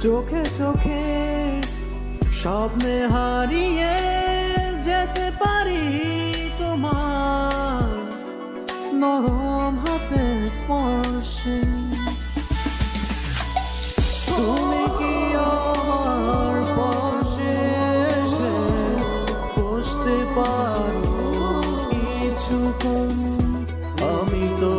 চোখে চোখে স্বপ্নে হারিয়ে যেতে পারি তোমার নরম হাতে স্পর্শে। তুমি কি আমার পাশে এসে বসতে পারো কিছুক্ষণ? আমি তো